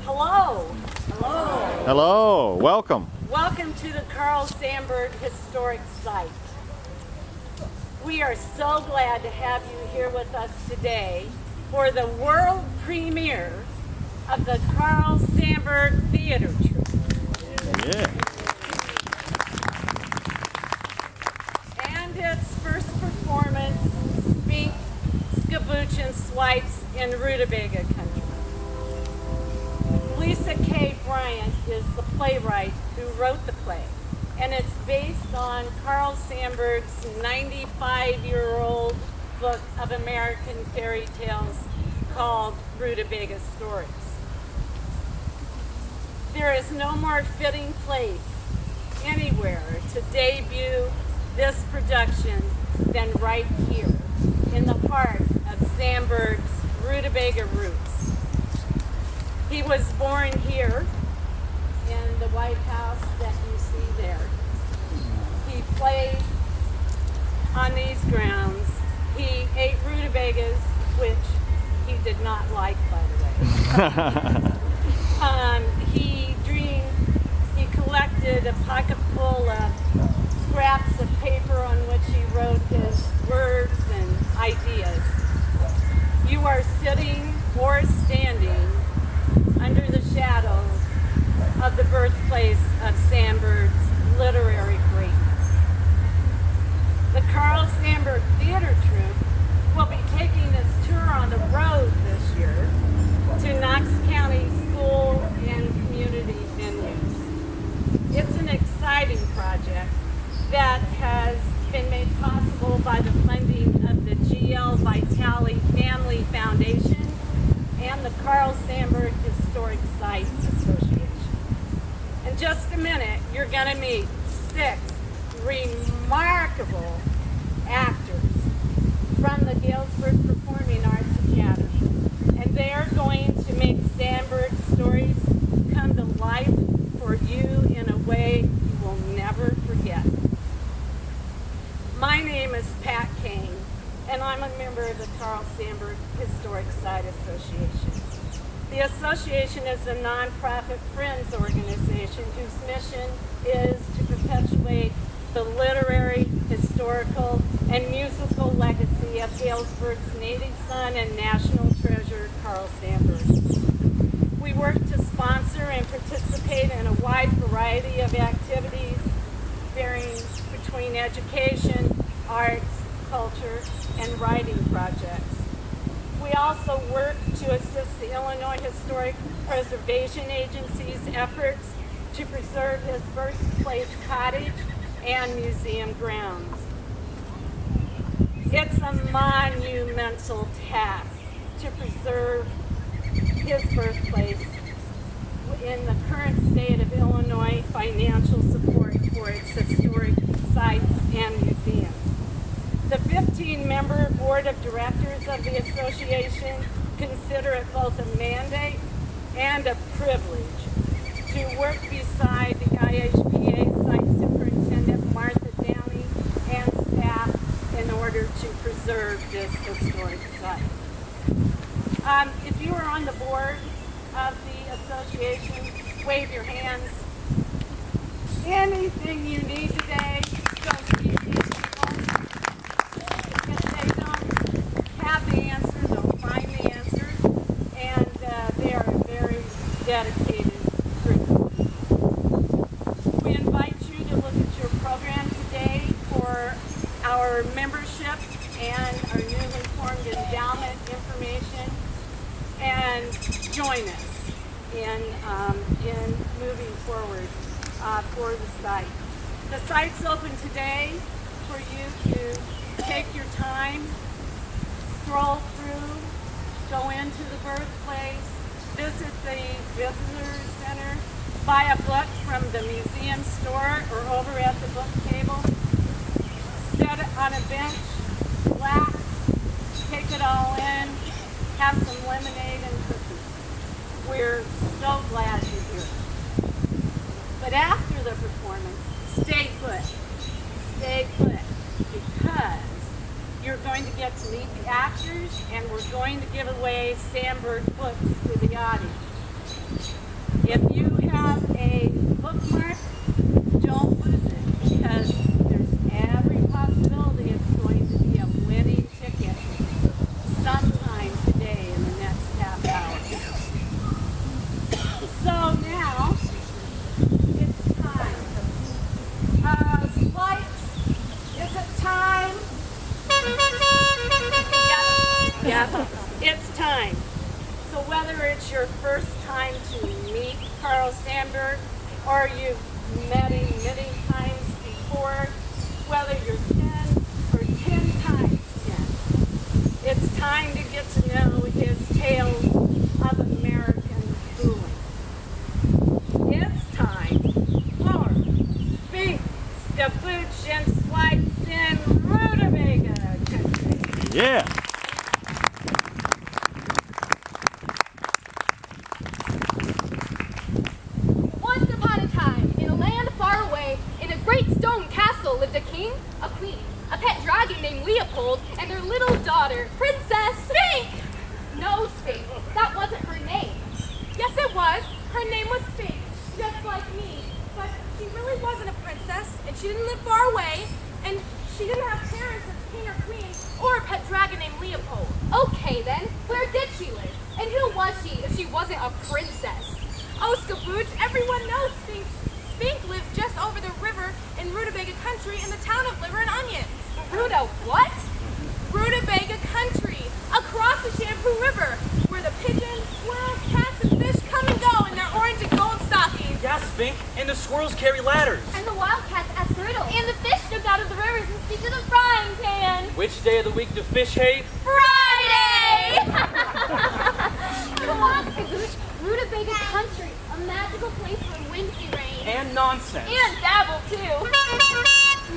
Hello. Hello. Hello. Welcome. Welcome to the Carl Sandburg Historic Site. We are so glad to have you here with us today for the world premiere of the Carl Sandburg Theater Troupe. Yeah. And its first performance, Spink, Skabooth and Swipes in Rootabaga Country. By'Lisa Bryant is the playwright who wrote the play, and it's based on Carl Sandburg's 95-year-old book of American fairy tales called Rootabaga Stories. There is no more fitting place anywhere to debut this production than right here in the heart of Sandburg's Rootabaga roots. He was born here in the White House that you see there. He played on these grounds. He ate rutabagas, which he did not like, by the way. He collected a pocket full of scraps of paper on which he wrote his words and ideas. You are sitting or standing under the shadow of the birthplace of Sandburg's literary greatness. The Carl Sandburg Theater Troupe will be taking this tour on the road this year to Knox County schools and community venues. It's an exciting project that has been made possible by the funding of the Vitale Family Foundation and the Carl Sandburg Historic Site Association. In just a minute, you're going to meet 6 remarkable actors from the Galesburg Performing Arts Academy, and they are going to make Sandburg stories come to life for you in a way you will never forget. My name is Pat Kane, and I'm a member of the Carl Sandburg Historic Site Association. The association is a nonprofit friends organization whose mission is to perpetuate the literary, historical, and musical legacy of Galesburg's native son and national treasure, Carl Sandburg. We work to sponsor and participate in a wide variety of activities varying between education, arts, culture, and writing projects. We also work to assist the Illinois Historic Preservation Agency's efforts to preserve his birthplace cottage and museum grounds. It's a monumental task to preserve his birthplace in the current state of Illinois financial support for its historic sites and museums. The 15-member board of directors of the association consider it both a mandate and a privilege to work beside the IHPA site superintendent Martha Downey and staff in order to preserve this historic site. If you are on the board of the association, wave your hands. Anything you need today, go see these people. If they don't have the answer, they'll find the answer, and they are a very dedicated group. We invite you to look at your program today for our membership and our newly formed endowment information, and join us in moving forward for the site. The site's open today for you to take your time, stroll through, go into the birthplace, visit the visitor center, buy a book from the museum store or over at the book table, sit on a bench, relax, take it all in, have some lemonade and cookies. We're so glad you're here. But after the performance, stay put. Stay put, because you're going to get to meet the actors, and we're going to give away Sandburg books to the audience. If you have a bookmark, don't lose it, because there's every possibility it's going to be a winning ticket sometime today in the next half hour. So now, it's time. Swipes, is it time? Yep, it's time. So whether it's your first time to meet Carl Sandburg, or you've met him many times before, whether you're 10 or 10 times 10, it's time to get to know his tales of American fooling. It's time for Spink, Skabooth and Swipes in Rootabaga Country. Yeah. Once upon a time, in a land far away, in a great stone castle lived a king, a queen, a pet dragon named Leopold, and their little daughter, Princess Spink! No, Spink, that wasn't her name. Yes, it was. Her name was Spink, just like me. But she really wasn't a princess, and she didn't live far away, and she didn't have parents as king or queen, or a pet dragon named Leopold. Okay then, where did she live? And who was she if she wasn't a princess? Oh, Skabooth, everyone knows Spink. Spink lives just over the river in Rootabaga Country in the town of Liver and Onions. Ruta what? Rootabaga Country, across the Shampoo River, where the pigeons, squirrels, cats, and fish come and go in their orange and gold stockings. Yeah, Spink, and the squirrels carry ladders. And the wildcats ask riddles. And the fish jump out of the rivers and speak to the frying pan. Which day of the week do fish hate? Friday! Come on, Skabooth. Rootabaga Country, a magical place for whimsy reigns. And nonsense. And dabble, too.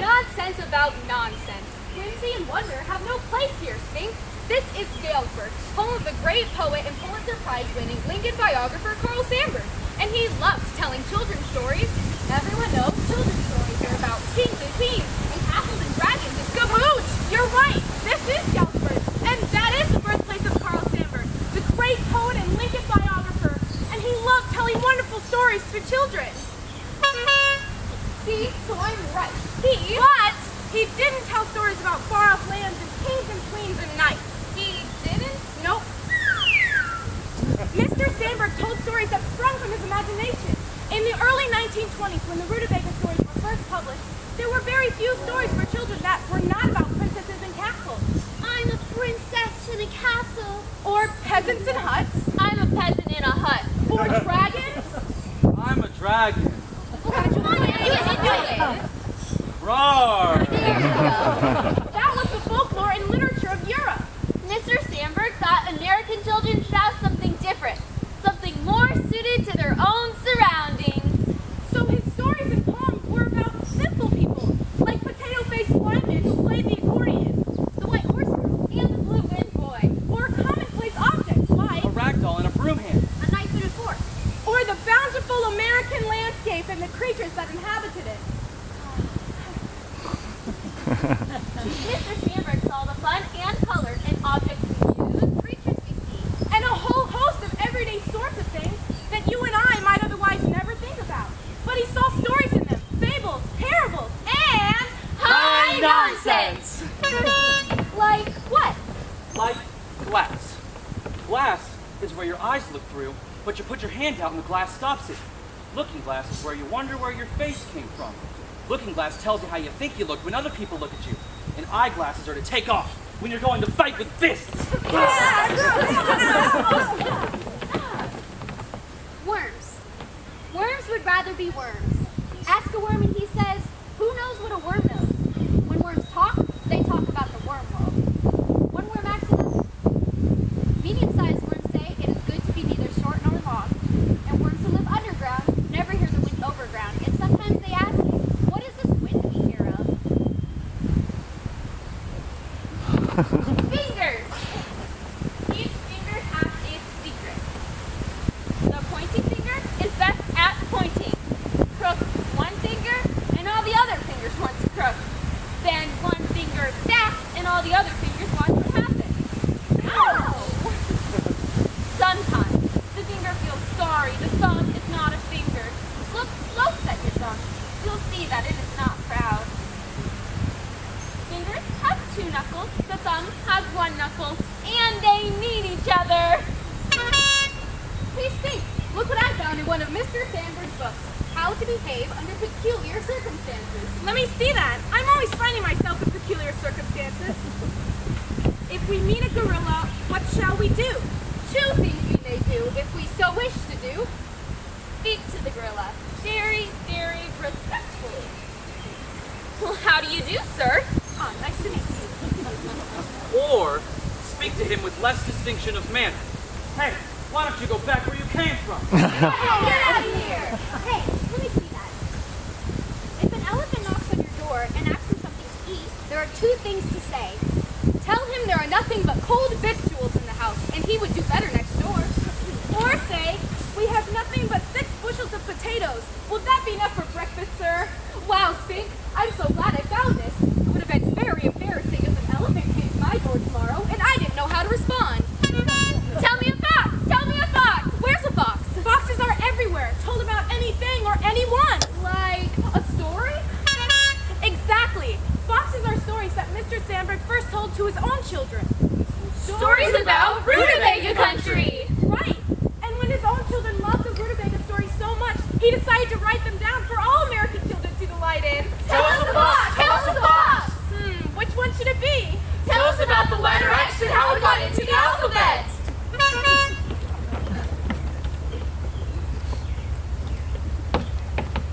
Nonsense about nonsense. Whimsy and wonder have no place here, Spink. This is Galesburg, home of the great poet and Pulitzer Prize-winning Lincoln biographer Carl Sandburg. And he loves telling children's stories. Everyone knows children's stories are about kings and queens and castles and dragons and Skabooth. You're right. This is Galesburg. And that is the birthplace of Carl Sandburg, the great poet and Lincoln biographer. And he loved telling wonderful stories to children. See, so I'm right. But he didn't tell stories about far-off lands and kings and queens and knights. He didn't? Nope. Mr. Sandburg told stories that sprung from his imagination. In the early 1920s, when the Rootabaga Stories were first published, there were very few stories for children that were not about princesses and castles. I'm a princess in a castle. Or peasants in huts. I'm a peasant in a hut. Or dragons. I'm a dragon. Come on, do it. Roar! There you go. That was the folklore and literature of Europe. Mr. Sandburg thought American children should have something different, something more suited to their own surroundings. So his stories and poems were about simple people, like potato-faced blind men who played the accordion, the white horse girl, and the blue wind boy, or commonplace objects like A ragdoll and a broom hand. a knife-footed fork, or the bountiful American landscape and the creatures that inhabited it. Mr. Sandburg saw the fun and color in objects we use, creatures we see, and a whole host of everyday sorts of things that you and I might otherwise never think about. But he saw stories in them, fables, parables, and high nonsense! Like what? Like glass. Glass is where your eyes look through, but you put your hand out and the glass stops it. Looking glass is where you wonder where your face came from. Looking glass tells you how you think you look when other people look at you. And eyeglasses are to take off when you're going to fight with fists. Worms. Worms would rather be worms. Ask a worm and he says, who knows what a worm knows? When worms talk, they talk about the wormhole. One worm acts enough. Medium-sized worms say it is good to be neither short nor long. And worms who live underground never hear the wind overground. And sometimes they ask, what is this wind we hear of? Fingers! Each finger has its secrets. The pointing finger is best at pointing. Crooked found in one of Mr. Sandburg's books, How to Behave Under Peculiar Circumstances. Let me see that. I'm always finding myself in peculiar circumstances. If we meet a gorilla, what shall we do? Two things we may do if we so wish to do. Speak to the gorilla, very, very respectfully. Well, how do you do, sir? Ah, nice to meet you. Or speak to him with less distinction of manner. Hey, why don't you go back where you came from? Get out of here! Hey, let me see that. If an elephant knocks on your door and asks for something to eat, there are two things to say. Tell him there are nothing but cold victuals in the house, and he would do better next door. Or say, we have nothing but 6 bushels of potatoes. Will that be enough for breakfast, sir? Wow, Spink, I'm so glad I found this. It would have been very embarrassing if an elephant came to my door tomorrow and I didn't know how to respond. Tell me a fox! Tell me a fox! Where's a fox? Foxes are everywhere, told about anything or anyone. Like a story? Exactly. Foxes are stories that Mr. Sandburg first told to his own children. Stories about Rootabaga Country! Right. And when his own children loved the Rootabaga stories so much, he decided to write them down for all American children to delight in. Tell us a fox! Tell us a fox! Which one should it be? Tell us about the letter X and how it got into the alphabet!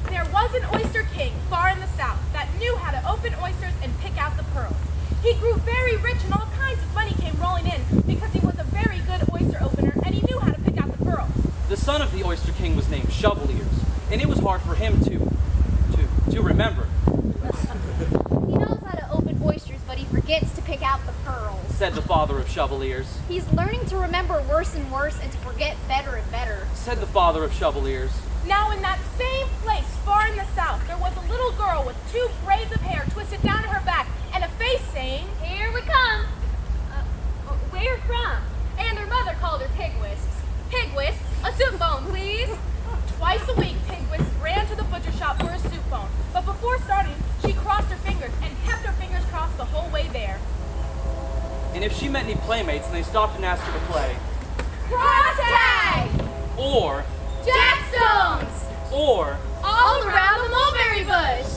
There was an oyster king far in the south that knew how to open oysters and pick out the pearls. He grew very rich and all kinds of money came rolling in because he was a very good oyster opener and he knew how to pick out the pearls. The son of the oyster king was named Shovel-Ears, and it was hard for him to remember, He knows how to open oysters, but he forgets to pick out the pearls. said the father of Shovel-Ears. He's learning to remember worse and worse and to forget better and better. Said the father of Shovel-Ears. Now in that same place far in the south, there was a little girl with 2 braids of hair twisted down to her back and a face saying, Here we come. Where from? And her mother called her Pig Whisks. Pig Whisks, a soup bone, please. Twice a week, Pig Whisks ran to the butcher shop for a soup bone, but before starting, she crossed her fingers and kept her fingers crossed the whole way there. And if she met any playmates and they stopped and asked her to play, Cross tag! or, Jackstones! or, All around the mulberry bush!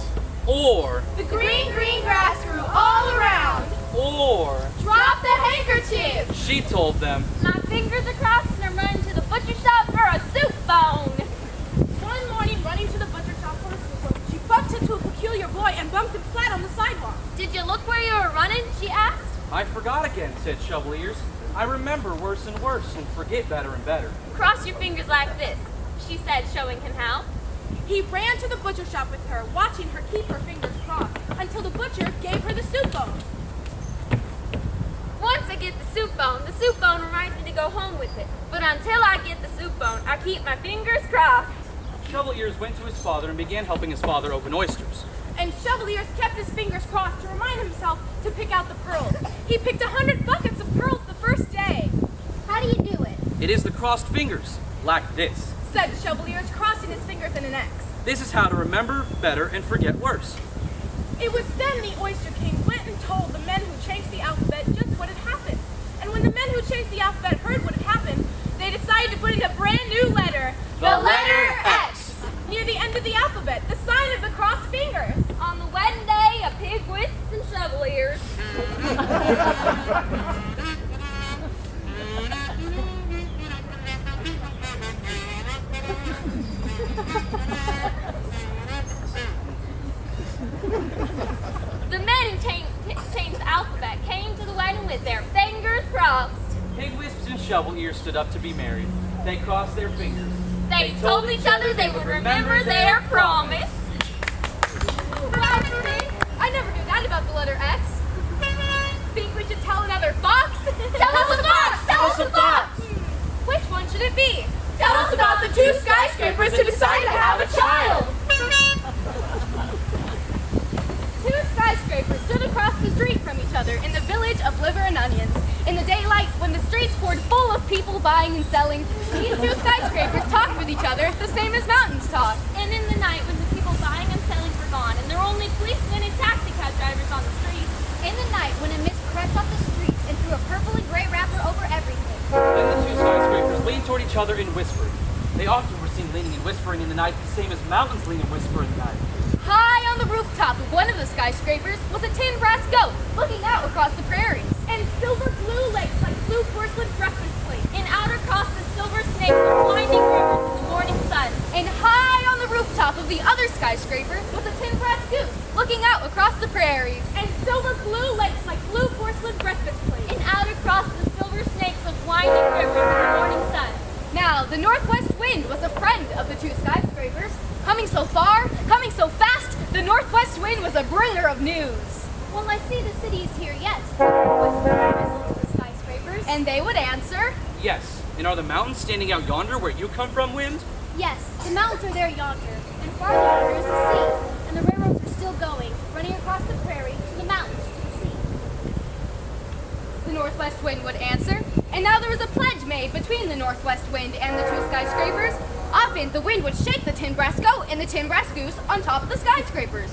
or, The green grass grew all around! or, Drop the handkerchief! she told them, My fingers are crossed and I'm running to the butcher shop for a soup bone! One morning, running to the butcher shop for a soup bone, she bumped into a peculiar boy and bumped him flat on the sidewalk. Did you look where you were running? She asked. I forgot again, said Shovel-Ears. I remember worse and worse and forget better and better. Cross your fingers like this, she said, showing him how. He ran to the butcher shop with her, watching her keep her fingers crossed, until the butcher gave her the soup bone. Once I get the soup bone reminds me to go home with it. But until I get the soup bone, I keep my fingers crossed. Shovel-Ears went to his father and began helping his father open oysters. And Shovel-Ears kept his fingers crossed to remind himself to pick out the pearls. He picked 100 buckets of pearls the first day. How do you do it? It is the crossed fingers, like this. Said Shovel-Ears, crossing his fingers in an X. This is how to remember better and forget worse. It was then the Oyster King went and told the men who changed the alphabet just what had happened. And when the men who changed the alphabet heard what had happened, they decided to put in a brand new letter. The letter X. Near the end of the alphabet, the sign of the crossed fingers. On the wedding day of Pig Whisks and Shovel-Ears. The men who changed the alphabet came to the wedding with their fingers crossed. Pig Wisps and Shovel-Ears stood up to be married. They crossed their fingers. They told each other they would remember their promise. I never knew that about the letter X. Think we should tell another fox? Tell us a fox! Tell us a fox! Which one should it be? Tell us about the 2 skyscrapers who decided to have a child! 2 skyscrapers stood across the street from each other in the village of Liver and Onions. In the daylight, when the streets poured full of people buying and selling, these 2 skyscrapers talked with each other the same as mountains talk. And in the night, when the people buying and selling were gone, and there were only policemen and taxi cab drivers on the street, In the night, when a mist crept up the streets and threw a purple and gray wrapper over everything. Then the 2 skyscrapers leaned toward each other and whispered. They often were seen leaning and whispering in the night, the same as mountains lean and whisper in the night. High on the rooftop of one of the skyscrapers was a tin brass goat looking out across the prairies. And silver blue lakes like blue porcelain breakfast plates. And out across the silver snakes of winding rivers in the morning sun. And high on the rooftop of the other skyscraper was a tin brass goose looking out across the prairies. And silver blue lakes like blue porcelain breakfast plates. And out across the silver snakes of winding rivers in the morning sun. Now, the northwest wind was a friend of the two skyscrapers. Coming so far, coming so fast, the northwest wind was a bringer of news. Well, I see the city is here yet. Whistle to the skyscrapers. And they would answer, Yes, and are the mountains standing out yonder where you come from, Wind? Yes, the mountains are there yonder, and farther yonder is the sea, and the railroads are still going, running across the prairie to the mountains to the sea. the northwest wind would answer. And now there was a pledge made between the northwest wind and the two skyscrapers. Often the wind would shake the tin brass goat and the tin brass goose on top of the skyscrapers.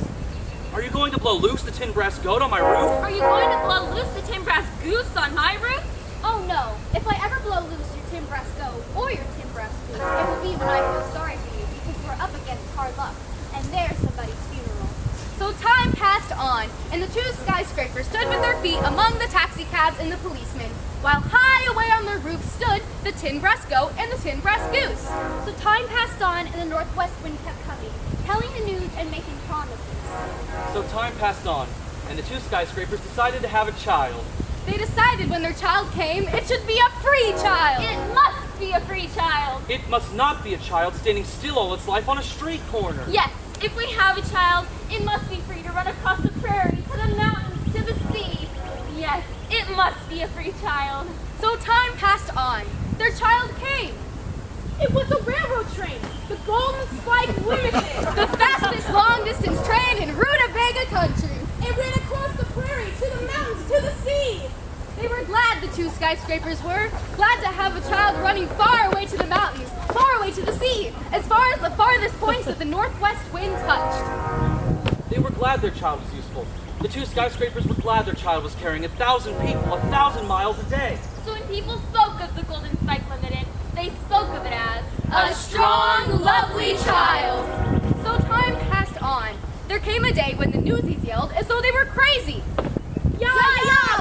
Are you going to blow loose the tin brass goat on my roof? Are you going to blow loose the tin brass goose on my roof? Oh no, if I ever blow loose your tin brass goat or your tin brass goose, it will be when I feel sorry for you because we're up against hard luck, and there's somebody's funeral. So time passed on, and the two skyscrapers stood with their feet among the taxi cabs and the policemen, while high away on their roofs stood the tin brass goat and the tin brass goose. So time passed on, and the northwest wind kept coming, telling the news and making promises. So time passed on, and the two skyscrapers decided to have a child. They decided when their child came, it should be a free child. It must be a free child. It must not be a child standing still all its life on a street corner. Yes, if we have a child, it must be free to run across the prairie, to the mountains, to the sea. Yes, it must be a free child. So time passed on. Their child came. It was a railroad train, the Golden Spike Limited. The fastest long-distance train in Rootabaga Country. It ran across the prairie, to the mountains, to the sea. They were glad, the two skyscrapers were, glad to have a child running far away to the mountains, far away to the sea, as far as the farthest points that the northwest wind touched. They were glad their child was useful. The two skyscrapers were glad their child was carrying 1,000 people 1,000 miles a day. So when people spoke of the Golden Spike Limited, they spoke of it as A strong, lovely child. So time passed on. There came a day when the newsies yelled as though they were crazy. ya,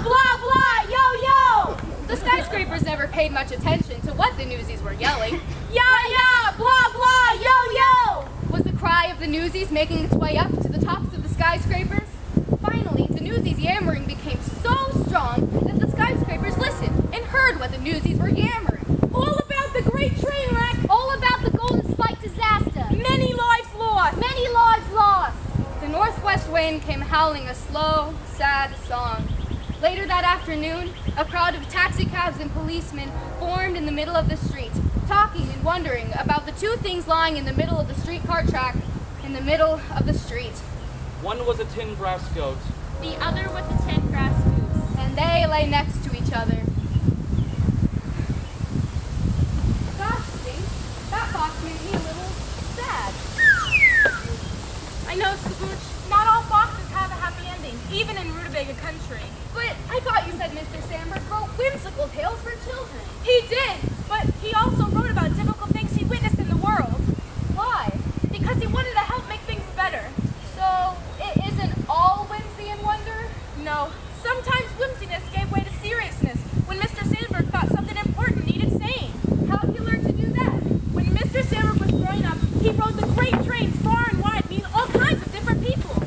blah, blah, yo, yo. The skyscrapers never paid much attention to what the newsies were yelling. Ya, blah, blah, yo, yo. Was the cry of the newsies making its way up to the tops of the skyscrapers? Finally, the newsies' yammering became so strong that the skyscrapers listened and heard what the newsies were yammering. All about the great train wreck. All about the Golden Spike disaster. Many lives lost. Many lives lost. The northwest wind came howling a slow, sad song. Later that afternoon, a crowd of taxicabs and policemen formed in the middle of the street, talking and wondering about the two things lying in the middle of the streetcar track, in the middle of the street. One was a tin brass goat. The other was a tin brass goose. And they lay next to each other. Gosh, Spink, that box made me a little sad. I know, Skabooth. Not all foxes have a happy ending, even in Rootabaga Country. But I thought you said Mr. Sandburg wrote whimsical tales for children. He did, but he also wrote about difficult things he witnessed in the world. Why? Because he wanted to help make things better. So it isn't all whimsy and wonder? No, sometimes whimsiness gave way to seriousness when Mr. Sandburg thought something important needed saying. How'd you learn to do that? When Mr. Sandburg was growing up, he rode the great trains far and wide, meeting all kinds of different people.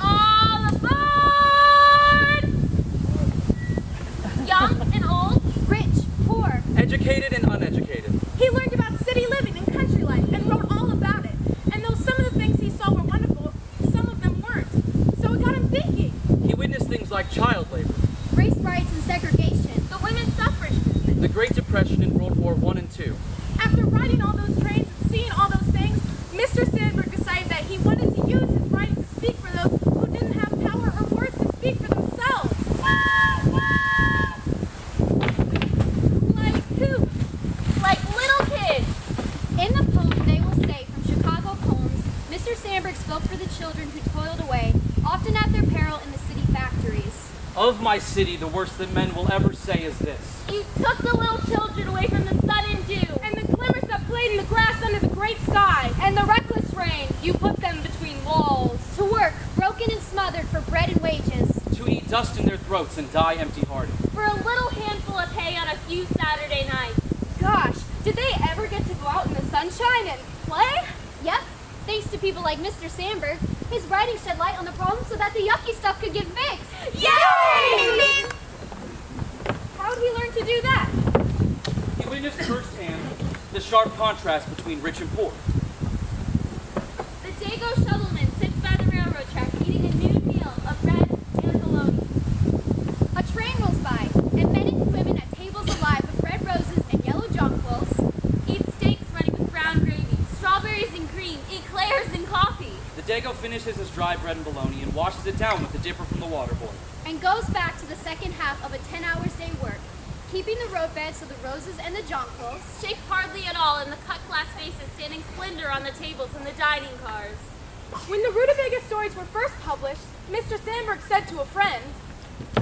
All aboard! Young and old, Rich, poor. Educated and uneducated. he learned about city living and country life and wrote all about it. And though some of the things he saw were wonderful, some of them weren't. So it got him thinking. He witnessed things like child labor, Race riots and segregation. The women's suffrage movement. the Great Depression in World War I and II. After riding all those trains and seeing all those things, Mr. Sandburg decided that he wanted to use his writing to speak for those who didn't have power or words to speak for themselves. Like who? Like little kids. In the poem They Will Stay from Chicago Poems, Mr. Sandburg spoke for the children who toiled away, often at their peril in the city factories. Of my city, the worst that men will ever say is this. You took the little children away from the sun and dew. And the glimmers that played in the grass under the great sky. And the reckless rain, you put them between walls. To work, broken and smothered for bread and wages. To eat dust in their throats and die empty-hearted. For a little handful of hay on a few Saturday nights. Gosh, did they ever get to go out in the sunshine and play? Yep, thanks to people like Mr. Sandburg. His writing shed light on the problem so that the yucky stuff could get fixed. Yay! How'd he learn to do that? He witnessed firsthand the sharp contrast between rich and poor. The Dago shovelman sits by the railroad track eating a noon meal of bread and bologna. A train rolls by, and men and women at tables alive with red roses and yellow jonquils. Eat steaks running with brown gravy, strawberries and cream, eclairs and coffee. The Dago finishes his dry bread and bologna and washes it down with the dipper from the water boy. And goes back to the second half of a 10-hour day work, keeping the roadbed so the roses and the jonquils Shake hardly at all in the cut glass vases standing slender on the tables in the dining cars. When the Rootabaga Stories were first published, Mr. Sandburg said to a friend,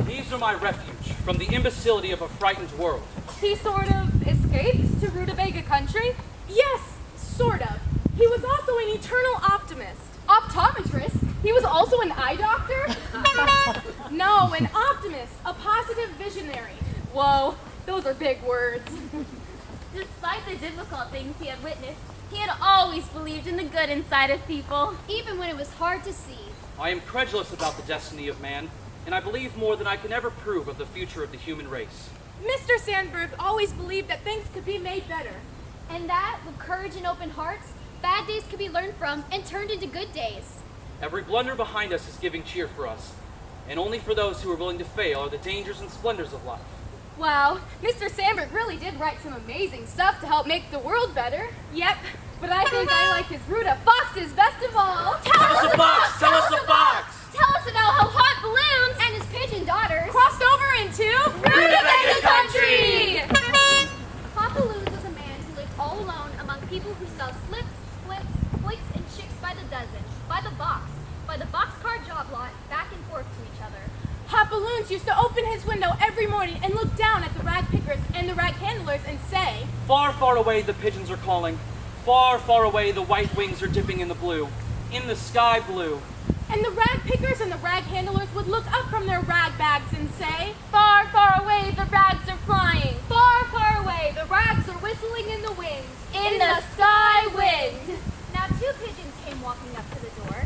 These are my refuge from the imbecility of a frightened world. he sort of escaped to Rootabaga Country? Yes, sort of. He was also an eternal optimist. Optometrist? He was also an eye doctor? No, an optimist, a positive visionary. Whoa, those are big words. Despite the difficult things he had witnessed, he had always believed in the good inside of people. even when it was hard to see. I am credulous about the destiny of man, and I believe more than I can ever prove of the future of the human race. Mr. Sandburg always believed that things could be made better. And that, with courage and open hearts, bad days could be learned from and turned into good days. Every blunder behind us is giving cheer for us, and only for those who are willing to fail are the dangers and splendors of life. Wow, Mr. Sandburg really did write some amazing stuff to help make the world better. Yep, but I think I like his Ruta Foxes best of all. Tell us a box! Tell us a box! Tell us about how hot balloons And his pigeon daughters. Crossed over into Rootabaga Country! Papa Loons was a man who lived all alone among people who sell slips, flips, flicks, and chicks by the dozen, by the boxcar job lot, back and forth to each other. Hot Balloons used to open his window every morning and look down at the rag pickers and the rag handlers and say, Far, far away the pigeons are calling. Far, far away the white wings are dipping in the blue. In the sky blue. and the rag pickers and the rag handlers would look up from their rag bags and say, Far, far away the rags are flying. far, far away, the rags are whistling in the wind. In the sky wind. Now 2 pigeons came walking up to the door,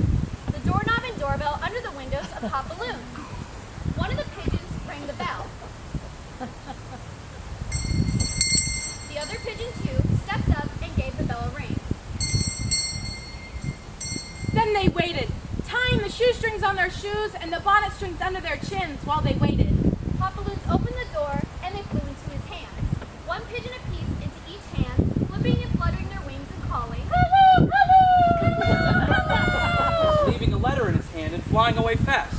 the doorknob and doorbell under the windows of Hot Balloons. One of the pigeons rang the bell. The other pigeon, too, stepped up and gave the bell a ring. Then they waited, tying the shoestrings on their shoes and the bonnet strings under their chins while they waited. Hot Balloons opened the door and they flew into his hands. 1 pigeon apiece into each hand, flipping and fluttering their wings and calling, "Hello, hello!" Leaving a letter in his hand and flying away fast.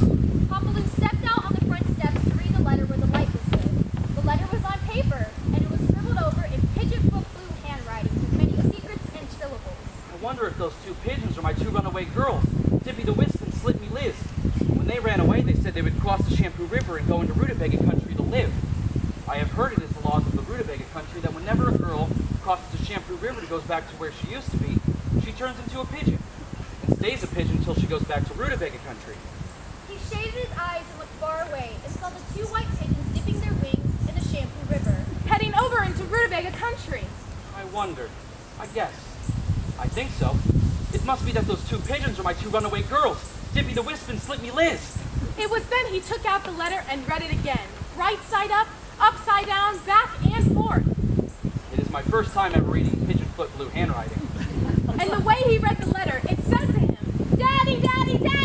Hot Balloon stepped out on the front steps to read the letter where the light was lit. The letter was on paper, and it was scribbled over in pigeon-foot blue handwriting with many secrets and syllables. I wonder if those 2 pigeons are my 2 runaway girls, Dippy the Wisp and Slip Me Liz. When they ran away, they said they would cross the Shampoo River and go into Rootabaga Country to live. I have heard it is the laws of the Rootabaga Country that whenever a girl crosses the Shampoo River and goes back to where she used to be, she turns into a pigeon and stays a pigeon until she goes back to Rootabaga Country. He shaded his eyes and looked far away and saw the 2 white pigeons dipping their wings in the Shampoo River. Heading over into Rootabaga Country. I wondered. I guess. I think so. It must be that those 2 pigeons are my 2 runaway girls, Dippy the Wisp and Slip Me Liz. It was then he took out the letter and read it again, right side up, upside down, back and forth. It is my first time ever reading pigeon-foot blue handwriting. And the way he read the letter, it said to him, "Daddy, Daddy, Daddy!"